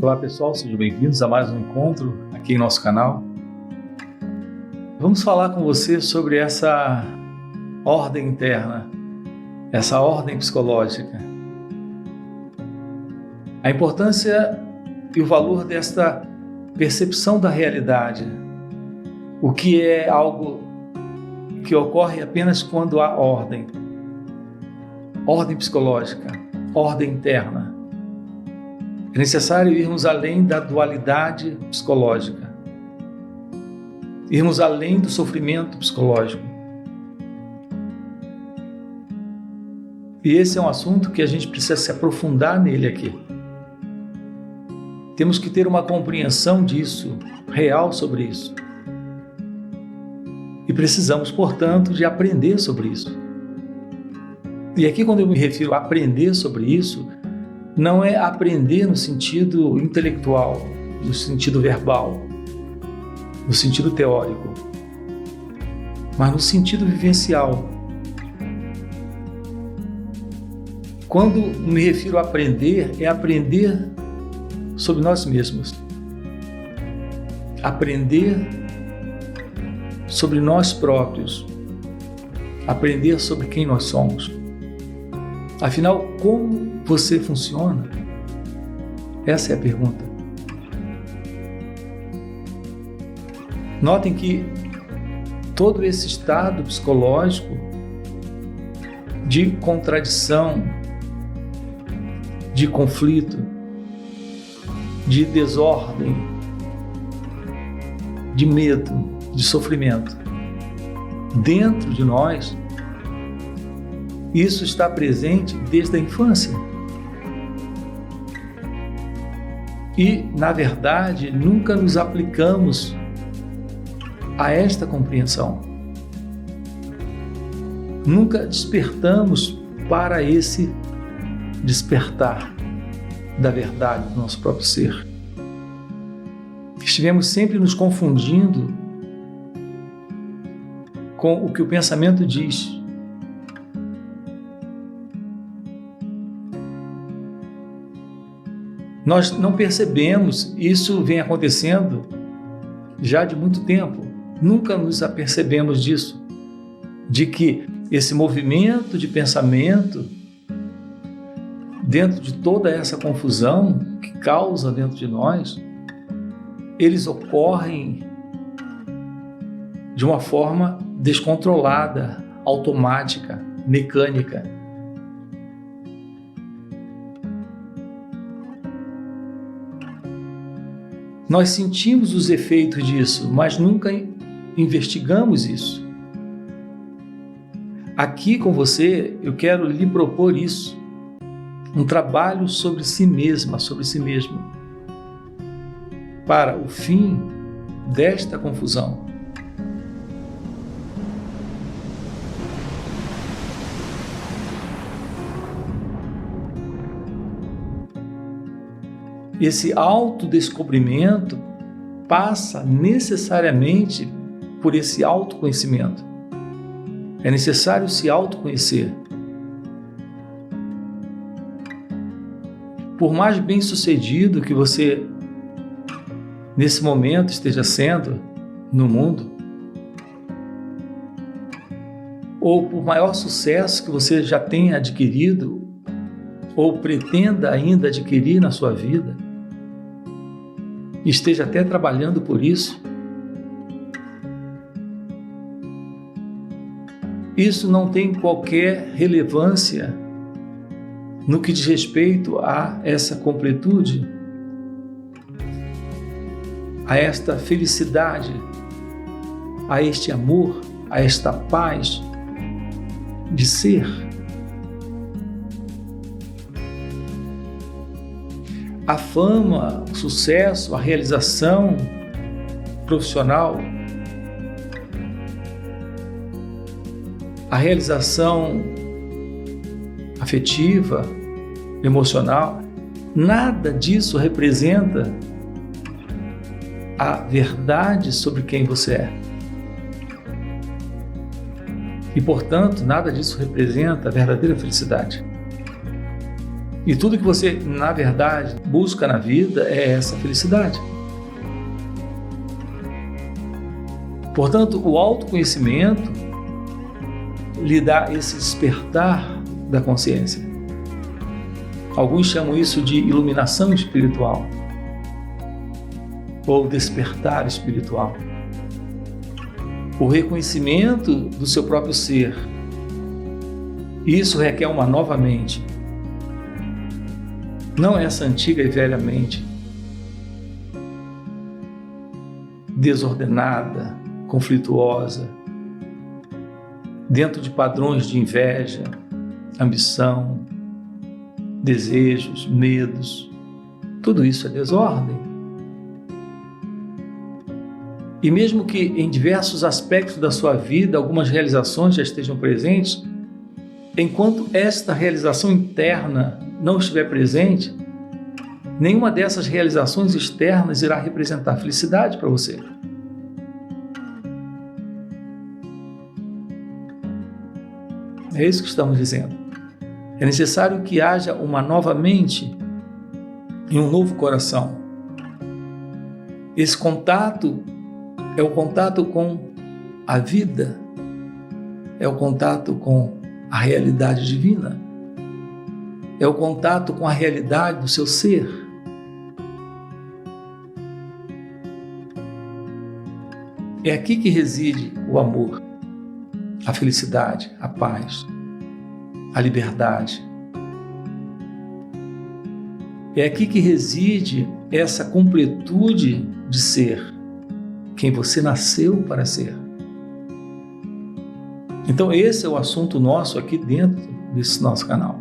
Olá pessoal, sejam bem-vindos a mais um encontro aqui em nosso canal. Vamos falar com você sobre essa ordem interna, essa ordem psicológica. A importância e o valor desta percepção da realidade. O que é algo que ocorre apenas quando há ordem. Ordem psicológica, ordem interna. É necessário irmos além da dualidade psicológica, irmos além do sofrimento psicológico. E esse é um assunto que a gente precisa se aprofundar nele aqui. Temos que ter uma compreensão disso, real sobre isso. E precisamos, portanto, de aprender sobre isso. E aqui, quando eu me refiro a aprender sobre isso, não é aprender no sentido intelectual, no sentido verbal, no sentido teórico, mas no sentido vivencial. Quando me refiro a aprender, é aprender sobre nós mesmos. Aprender sobre nós próprios. Aprender sobre quem nós somos. Afinal, como você funciona? Essa é a pergunta. Notem que todo esse estado psicológico de contradição, de conflito, de desordem, de medo, de sofrimento, dentro de nós, isso está presente desde a infância. E, na verdade, nunca nos aplicamos a esta compreensão. Nunca despertamos para esse despertar da verdade do nosso próprio ser. Estivemos sempre nos confundindo com o que o pensamento diz. Nós não percebemos, isso vem acontecendo já de muito tempo. Nunca nos apercebemos disso, de que esse movimento de pensamento, dentro de toda essa confusão que causa dentro de nós, eles ocorrem de uma forma descontrolada, automática, mecânica. Nós sentimos os efeitos disso, mas nunca investigamos isso. Aqui com você, eu quero lhe propor isso. Um trabalho sobre si mesma, sobre si mesmo. Para o fim desta confusão. Esse autodescobrimento passa necessariamente por esse autoconhecimento. É necessário se autoconhecer. Por mais bem-sucedido que você, nesse momento, esteja sendo no mundo, ou por maior sucesso que você já tenha adquirido, ou pretenda ainda adquirir na sua vida, esteja até trabalhando por isso, isso não tem qualquer relevância no que diz respeito a essa completude, a esta felicidade, a este amor, a esta paz de ser. A fama, o sucesso, a realização profissional, a realização afetiva, emocional, nada disso representa a verdade sobre quem você é. E, portanto, nada disso representa a verdadeira felicidade. E tudo que você, na verdade, busca na vida é essa felicidade. Portanto, o autoconhecimento lhe dá esse despertar da consciência. Alguns chamam isso de iluminação espiritual ou despertar espiritual. O reconhecimento do seu próprio ser. Isso requer uma nova mente. Não essa antiga e velha mente desordenada, conflituosa, dentro de padrões de inveja, ambição, desejos, medos. Tudo isso é desordem. E mesmo que em diversos aspectos da sua vida algumas realizações já estejam presentes, enquanto esta realização interna não estiver presente, nenhuma dessas realizações externas irá representar felicidade para você. É isso que estamos dizendo. É necessário que haja uma nova mente e um novo coração. Esse contato é o contato com a vida, é o contato com a realidade divina, é o contato com a realidade do seu ser. É aqui que reside o amor, a felicidade, a paz, a liberdade. É aqui que reside essa completude de ser quem você nasceu para ser. Então esse é o assunto nosso aqui dentro desse nosso canal.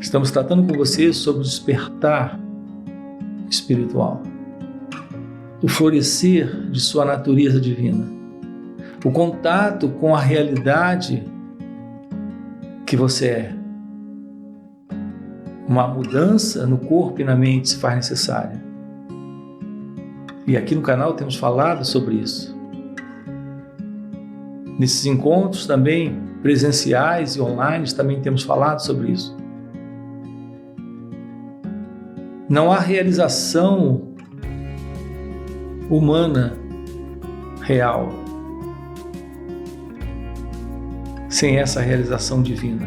Estamos tratando com você sobre o despertar espiritual, o florescer de sua natureza divina, o contato com a realidade que você é. Uma mudança no corpo e na mente se faz necessária. E aqui no canal temos falado sobre isso. Nesses encontros também presenciais e online também temos falado sobre isso. Não há realização humana real sem essa realização divina.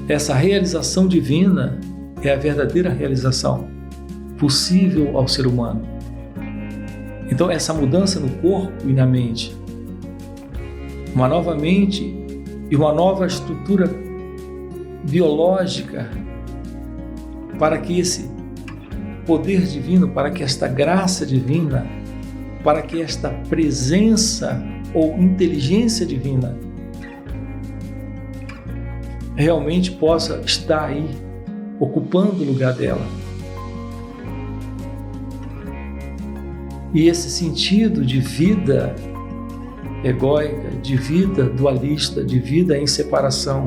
Essa realização divina é a verdadeira realização possível ao ser humano. Então essa mudança no corpo e na mente, uma nova mente e uma nova estrutura biológica para que esse poder divino, para que esta graça divina, para que esta presença ou inteligência divina realmente possa estar aí, ocupando o lugar dela. E esse sentido de vida egóica, de vida dualista, de vida em separação,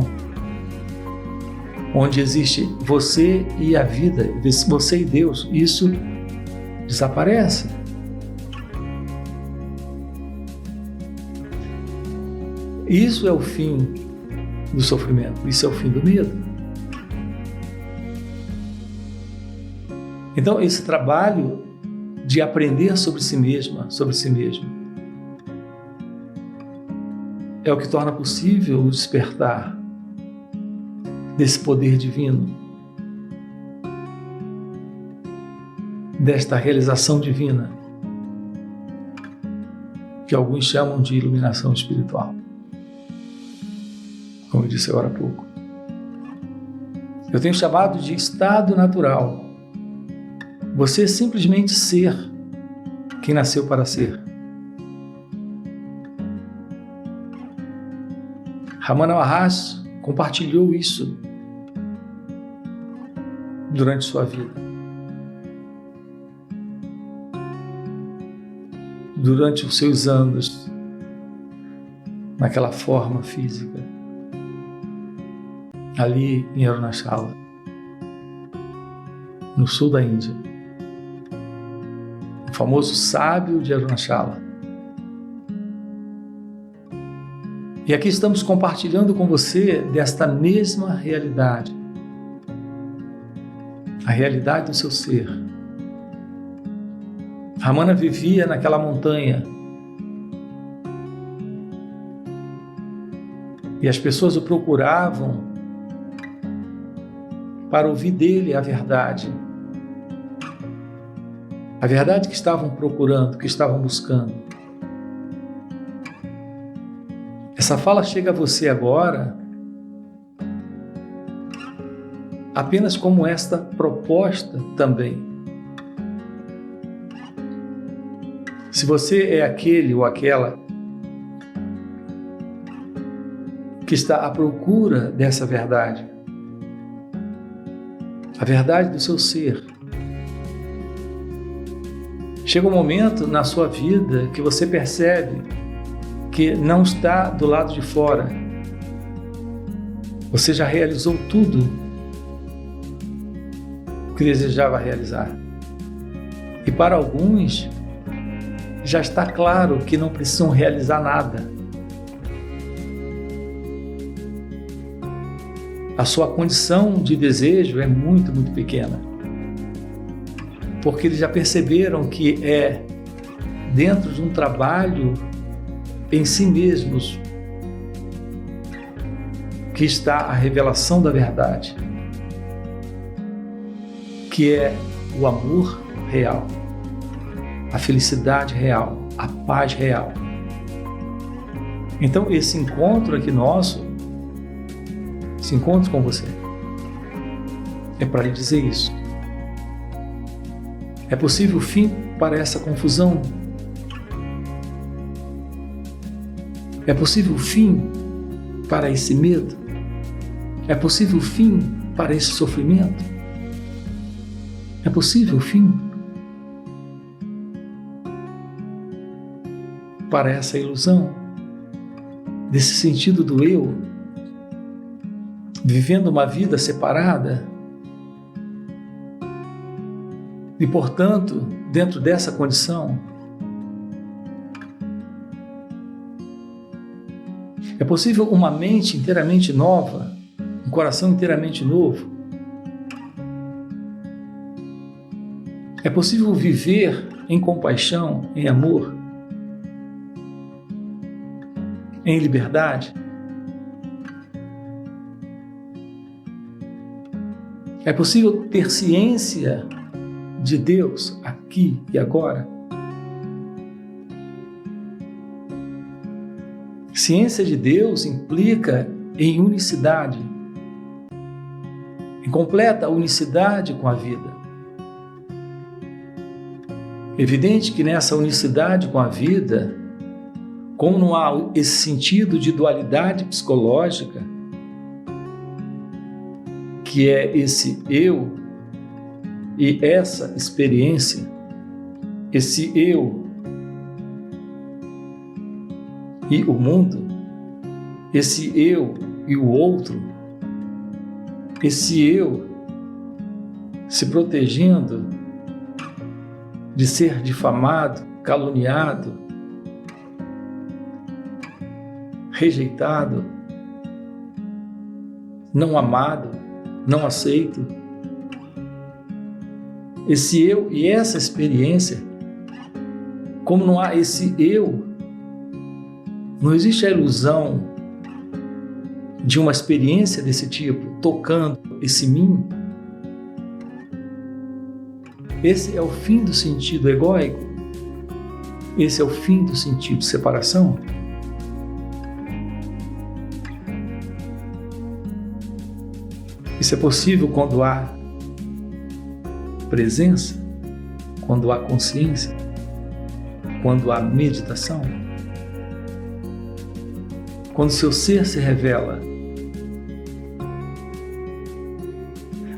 onde existe você e a vida, você e Deus, isso desaparece. Isso é o fim do sofrimento, isso é o fim do medo. Então, esse trabalho de aprender sobre si mesma, sobre si mesmo, é o que torna possível o despertar desse poder divino, desta realização divina, que alguns chamam de iluminação espiritual. Como eu disse agora há pouco. Eu tenho chamado de estado natural. Você simplesmente ser quem nasceu para ser. Ramana Maharshi compartilhou isso durante sua vida. Durante os seus anos, naquela forma física, ali em Arunachala, no sul da Índia. O famoso sábio de Arunachala. E aqui estamos compartilhando com você desta mesma realidade. A realidade do seu ser. Ramana vivia naquela montanha. E as pessoas o procuravam para ouvir dele a verdade. A verdade que estavam procurando, que estavam buscando. Essa fala chega a você agora apenas como esta proposta também. Se você é aquele ou aquela que está à procura dessa verdade, a verdade do seu ser, chega um momento na sua vida que você percebe que não está do lado de fora. Você já realizou tudo o que desejava realizar. E para alguns, já está claro que não precisam realizar nada. A sua condição de desejo é muito, muito pequena. Porque eles já perceberam que é dentro de um trabalho em si mesmos que está a revelação da verdade, que é o amor real, a felicidade real, a paz real. Então esse encontro aqui nosso, esse encontro com você, é para lhe dizer isso. É possível fim para essa confusão? É possível fim para esse medo? É possível fim para esse sofrimento? É possível fim para essa ilusão desse sentido do eu, vivendo uma vida separada? E, portanto, dentro dessa condição, é possível uma mente inteiramente nova, um coração inteiramente novo? É possível viver em compaixão, em amor, em liberdade? É possível ter ciência de Deus aqui e agora? Ciência de Deus implica em unicidade, em completa unicidade com a vida. Evidente que nessa unicidade com a vida, como não há esse sentido de dualidade psicológica, que é esse eu e essa experiência, esse eu e o mundo, esse eu e o outro, esse eu se protegendo de ser difamado, caluniado, rejeitado, não amado, não aceito. Esse eu e essa experiência, como não há esse eu, não existe a ilusão de uma experiência desse tipo, tocando esse mim. Esse é o fim do sentido egóico? Esse é o fim do sentido de separação? Isso é possível quando há presença, quando há consciência, quando há meditação, quando seu ser se revela.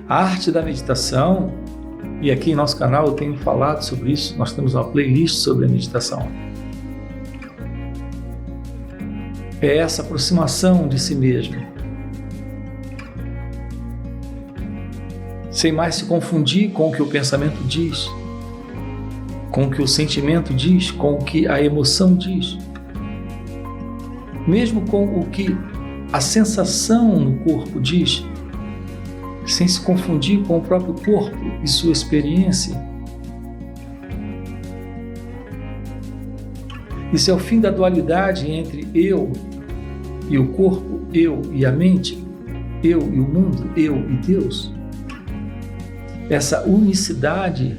A arte da meditação, e aqui em nosso canal eu tenho falado sobre isso, nós temos uma playlist sobre a meditação. É essa aproximação de si mesmo, sem mais se confundir com o que o pensamento diz, com o que o sentimento diz, com o que a emoção diz. mesmo com o que a sensação no corpo diz, sem se confundir com o próprio corpo e sua experiência. Isso é o fim da dualidade entre eu e o corpo, eu e a mente, eu e o mundo, eu e Deus. Essa unicidade,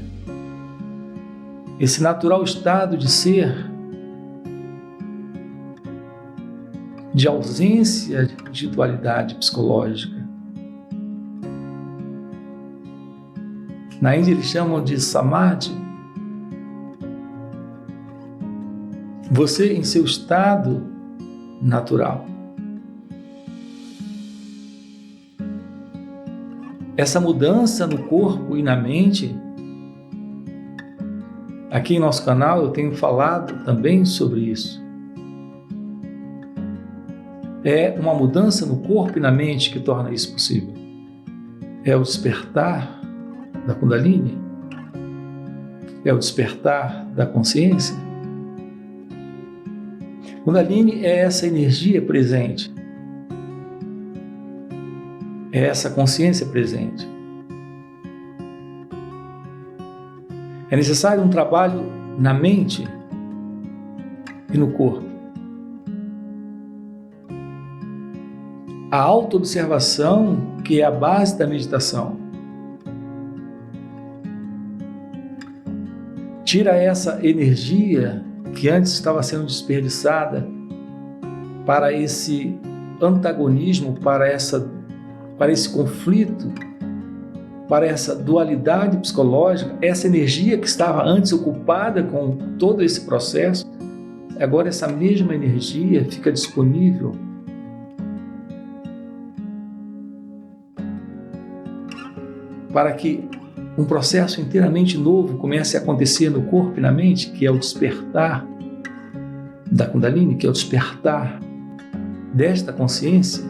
esse natural estado de ser, de ausência de dualidade psicológica. Na Índia eles chamam de samadhi. Você em seu estado natural. Essa mudança no corpo e na mente, aqui em nosso canal eu tenho falado também sobre isso. É uma mudança no corpo e na mente que torna isso possível. É o despertar da Kundalini, é o despertar da consciência. Kundalini é essa energia presente, é essa consciência presente. É necessário um trabalho na mente e no corpo. A autoobservação, que é a base da meditação, tira essa energia que antes estava sendo desperdiçada para esse antagonismo, para esse conflito, para essa dualidade psicológica, essa energia que estava antes ocupada com todo esse processo, agora essa mesma energia fica disponível para que um processo inteiramente novo comece a acontecer no corpo e na mente, que é o despertar da Kundalini, que é o despertar desta consciência.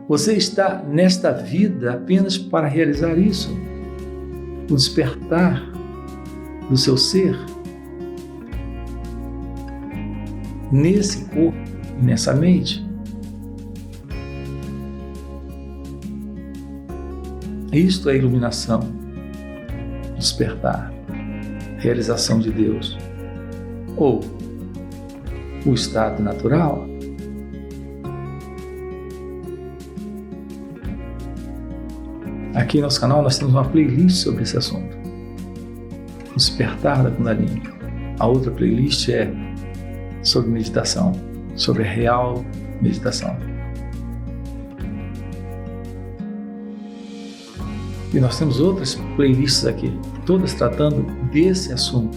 Você está nesta vida apenas para realizar isso, o despertar do seu ser nesse corpo e nessa mente. Isto é iluminação, despertar, realização de Deus, ou o estado natural. Aqui no nosso canal nós temos uma playlist sobre esse assunto, o despertar da Kundalini. A outra playlist é sobre meditação, sobre a real meditação. E nós temos outras playlists aqui, todas tratando desse assunto,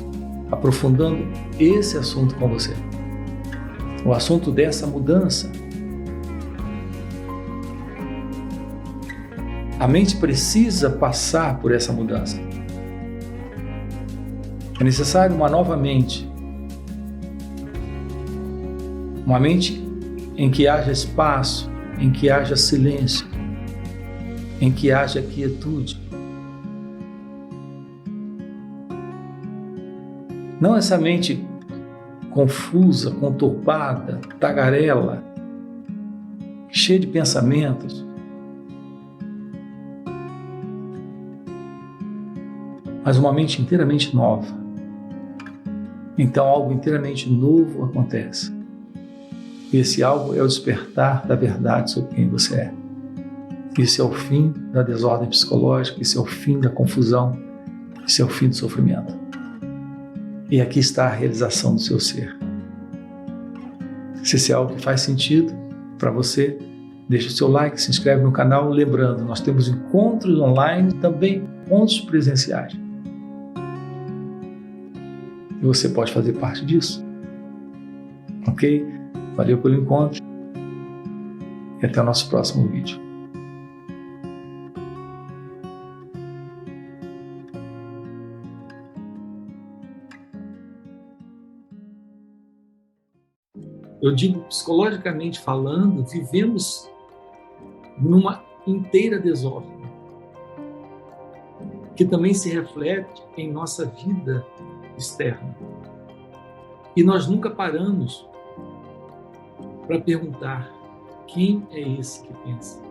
aprofundando esse assunto com você. O assunto dessa mudança. A mente precisa passar por essa mudança. É necessário uma nova mente. Uma mente em que haja espaço, em que haja silêncio, em que haja quietude. Não essa mente confusa, conturpada, tagarela, cheia de pensamentos. Mas uma mente inteiramente nova. Então algo inteiramente novo acontece. E esse algo é o despertar da verdade sobre quem você é. Esse é o fim da desordem psicológica, esse é o fim da confusão, esse é o fim do sofrimento. E aqui está a realização do seu ser. Se esse é algo que faz sentido para você, deixa o seu like, se inscreve no canal. Lembrando, nós temos encontros online, também encontros presenciais. E você pode fazer parte disso. Ok? Valeu pelo encontro e até o nosso próximo vídeo. Eu digo, psicologicamente falando, vivemos numa inteira desordem, que também se reflete em nossa vida externa. E nós nunca paramos para perguntar: quem é esse que pensa?